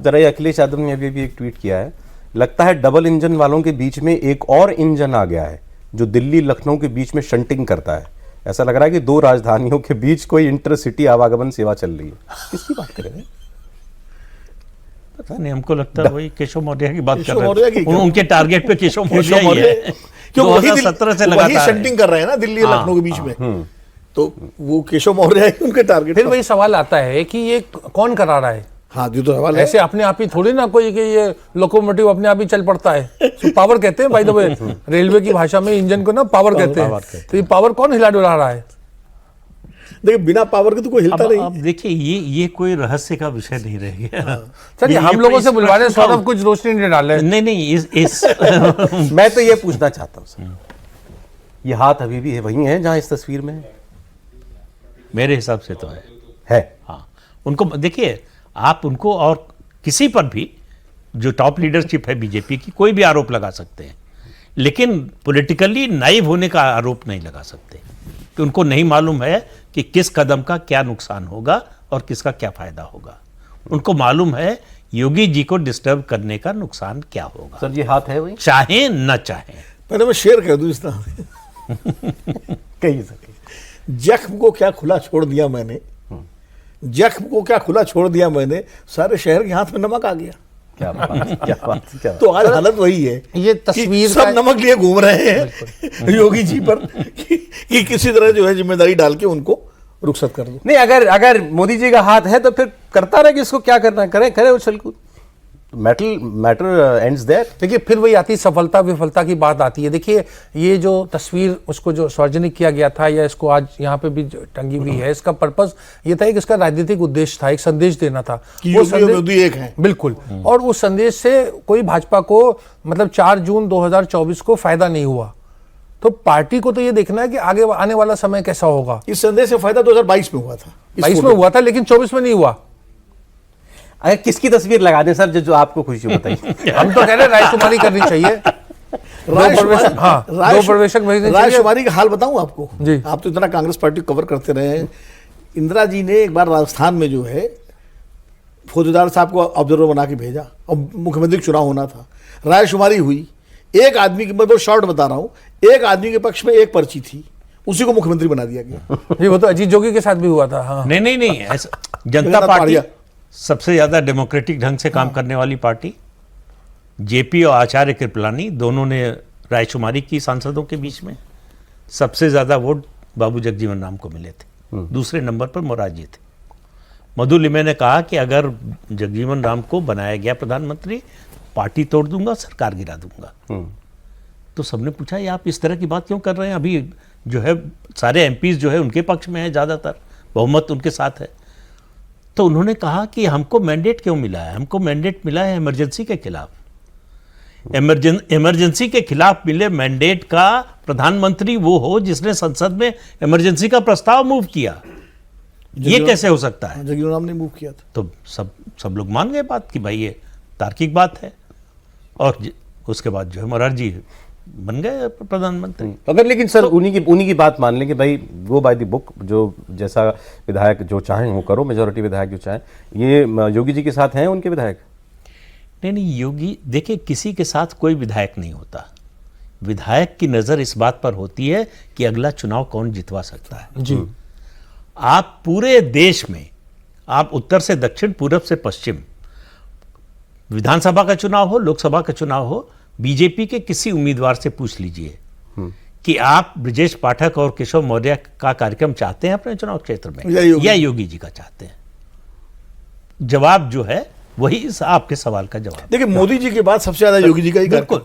तरह ही अखिलेश यादव ने अभी भी एक ट्वीट किया है, लगता है डबल इंजन वालों के बीच में एक और इंजन आ गया है जो दिल्ली लखनऊ के बीच में शंटिंग करता है। ऐसा लग रहा है कि दो राजधानियों के बीच कोई इंटरसिटी आवागमन सेवा चल रही है। किसकी बात कर रहे हैं? पता नहीं, हमको लगता है वही केशव मौर्य की बात कर केशव रहे मौर्य हैं। की उनके टारगेट पे केशव मौर्य ही है। क्यों 2017 से वही लगातार शंटिंग कर रहे हैं ना दिल्ली और लखनऊ के बीच में, तो वो केशव मौर्य है उनके टारगेट। फिर वही सवाल आता है कि ये कौन करा रहा है? हाँ, ये तो सवाल है। ऐसे अपने आप ही थोड़ी ना कोई कि ये लोकोमोटिव अपने आप ही चल पड़ता है। तो पावर कहते हैं, बाय द वे, रेलवे की भाषा में इंजन को ना पावर कहते हैं। तो ये पावर कौन हिला डुला रहा है? देखिए, बिना पावर के तो कोई हिलता नहीं। अब देखिए, ये कोई रहस्य का विषय नहीं रह गया। सर, ये हम लोगों से बुलवा रहे हैं, सौरभ कुछ रोशनी नहीं डाल रहे। नहीं, इस मैं तो ये पूछना चाहता हूँ सर, ये हाथ अभी भी वही है जहां इस तस्वीर में है? मेरे हिसाब से तो है। हाँ, उनको देखिए, आप उनको और किसी पर भी जो टॉप लीडरशिप है बीजेपी की, कोई भी आरोप लगा सकते हैं, लेकिन पॉलिटिकली नाइव होने का आरोप नहीं लगा सकते कि उनको नहीं मालूम है कि किस कदम का क्या नुकसान होगा और किसका क्या फायदा होगा। उनको मालूम है योगी जी को डिस्टर्ब करने का नुकसान क्या होगा। सर, ये हाथ है वही, चाहे न चाहे। पहले मैं शेयर कर दूं इस तरह कहीं सके। जख्म को क्या खुला छोड़ दिया मैंने, जख्म को क्या खुला छोड़ दिया मैंने, सारे शहर के हाथ में नमक आ गया। क्या बात, क्या बात, क्या बात। तो आज हालत वही है, ये तस्वीर सब नमक लिए घूम रहे हैं योगी जी पर कि किसी तरह जो है जिम्मेदारी डाल के उनको रुखसत कर दो। नहीं, अगर मोदी जी का हाथ है तो फिर करता रहे कि इसको क्या करना है, करे उछल कूद। Matter ends there. देखिए, फिर वही आती सफलता विफलता की बात आती है। देखिए, ये जो तस्वीर उसको जो सार्वजनिक किया गया था या इसको आज यहाँ पे भी टंगी हुई है, इसका पर्पस ये था कि इसका राजनीतिक उद्देश्य था, एक संदेश देना था कि वो संदेश एक है। बिल्कुल। और उस संदेश से कोई भाजपा को मतलब 4 जून 2024 को फायदा नहीं हुआ। तो पार्टी को तो ये देखना है कि आगे आने वाला समय कैसा होगा। इस संदेश से फायदा 2022 में हुआ था, 22 में हुआ था, लेकिन 24 में नहीं हुआ। अगर किसकी तस्वीर लगा दें सर जो आपको खुशी बताइए। हम तो कह रहे हैं रायशुमारी करनी चाहिए। दो प्रवेशक भेजने चाहिए। रायशुमारी का हाल बताऊं आपको जी। आप तो इतना कांग्रेस पार्टी कवर करते रहे हैं। इंदिरा जी ने एक बार राजस्थान में जो है फौजदार साहब को ऑब्जर्वर बना के भेजा और मुख्यमंत्री चुनाव होना था, रायशुमारी हुई। एक आदमी की, मैं बहुत शॉर्ट बता रहा हूँ, एक आदमी के पक्ष में एक पर्ची थी, उसी को मुख्यमंत्री बना दिया गया। जी, वो तो अजीत जोगी के साथ भी हुआ था। हाँ। नहीं, ऐसा जनता पार्टी सबसे ज्यादा डेमोक्रेटिक ढंग से काम करने वाली पार्टी। जेपी और आचार्य कृपलानी दोनों ने रायशुमारी की सांसदों के बीच में। सबसे ज्यादा वोट बाबू जगजीवन राम को मिले थे, दूसरे नंबर पर मोरारजी थे। मधु लिमे ने कहा कि अगर जगजीवन राम को बनाया गया प्रधानमंत्री, पार्टी तोड़ दूंगा, सरकार गिरा दूंगा। तो सबने पूछा, ये आप इस तरह की बात क्यों कर रहे हैं? अभी जो है सारे एमपीज जो है उनके पक्ष में है, ज्यादातर बहुमत उनके साथ है। तो उन्होंने कहा कि हमको मैंडेट क्यों मिला है? हमको मैंडेट मिला है इमरजेंसी के खिलाफ। इमरजेंसी के खिलाफ मिले मैंडेट का प्रधानमंत्री वो हो जिसने संसद में इमरजेंसी का प्रस्ताव मूव किया। ये कैसे हो सकता है? जगजीवन राम ने मूव किया था। तो सब लोग मान गए बात कि भाई ये तार्किक बात है। और उसके बाद जो है मोरारजी बन गए प्रधानमंत्री। अगर लेकिन सर उन्हीं की बात मान लें कि भाई गो बाय द बुक, जो जैसा विधायक जो चाहें वो करो, मेजोरिटी विधायक जो चाहें, ये योगी जी के साथ हैं उनके विधायक? नहीं, योगी, देखिए, किसी के साथ कोई विधायक नहीं होता। विधायक की नजर इस बात पर होती है कि अगला चुनाव कौन जितवा सकता है। जी। आप पूरे देश में, आप उत्तर से दक्षिण, पूरब से पश्चिम, विधानसभा का चुनाव हो, लोकसभा का चुनाव हो, बीजेपी के किसी उम्मीदवार से पूछ लीजिए कि आप ब्रजेश पाठक और केशव मौर्य का कार्यक्रम चाहते हैं अपने चुनाव क्षेत्र में या योगी जी का चाहते हैं? जवाब जो है वही आपके सवाल का जवाब। देखिए, मोदी जी के बाद सबसे ज्यादा योगी जी का ही कार्यक्रम।